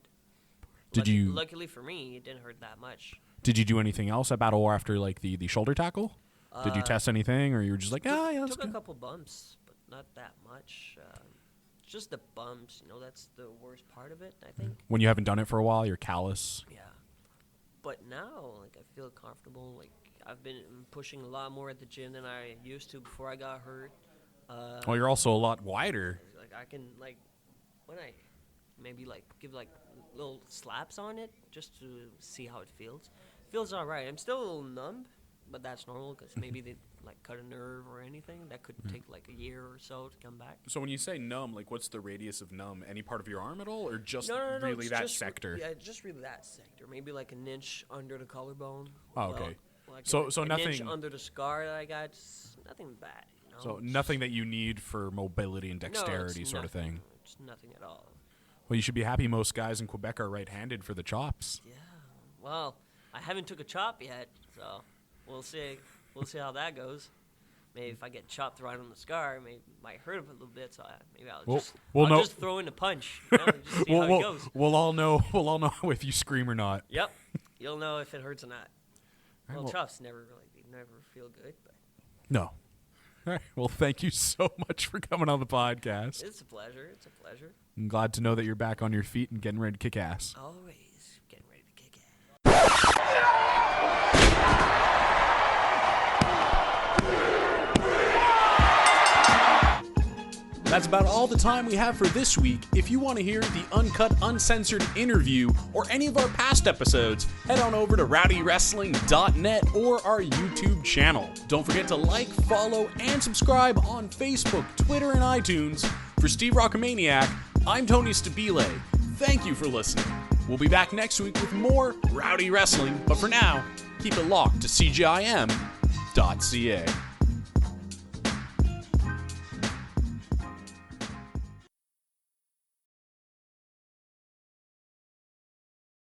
luckily for me, it didn't hurt that much. Did you do anything else at Battle War after like the shoulder tackle? Did you test anything, or you were just like, yeah, took a couple bumps, but not that much. Just the bumps, you know, that's the worst part of it, I think. When you haven't done it for a while, you're callous. Yeah. But now, like, I feel comfortable. Like, I've been pushing a lot more at the gym than I used to before I got hurt. Well, you're also a lot wider. Like, I can, like, when I maybe, like, give, like, little slaps on it just to see how it feels. It feels all right. I'm still a little numb, but that's normal because maybe they, like, cut a nerve or anything. That could take, like, a year or so to come back. So when you say numb, like, what's the radius of numb? Any part of your arm at all, or just No, really that just, sector? Yeah, just really that sector. Maybe, like, an inch under the collarbone. Oh, okay. Like So an nothing inch under the scar that I got. It's nothing bad, you know? So nothing that you need for mobility and dexterity sort of thing. It's nothing at all. Well, you should be happy most guys in Quebec are right-handed for the chops. Yeah. Well, I haven't took a chop yet, so we'll see. We'll see how that goes. Maybe if I get chopped right on the scar, maybe it might hurt a little bit. So maybe I'll just throw in a punch. You know, and just see how it goes. We'll all know if you scream or not. Yep. You'll know if it hurts or not. Right, Well, chops never feel good, but No. All right. Well, thank you so much for coming on the podcast. it's a pleasure. It's a pleasure. I'm glad to know that you're back on your feet and getting ready to kick ass. Always getting ready to kick ass. That's about all the time we have for this week. If you want to hear the uncut, uncensored interview or any of our past episodes, head on over to rowdywrestling.net or our YouTube channel. Don't forget to like, follow, and subscribe on Facebook, Twitter, and iTunes. For Steve Rockamaniac, I'm Tony Stabile. Thank you for listening. We'll be back next week with more Rowdy Wrestling, but for now, keep it locked to CJIM.ca.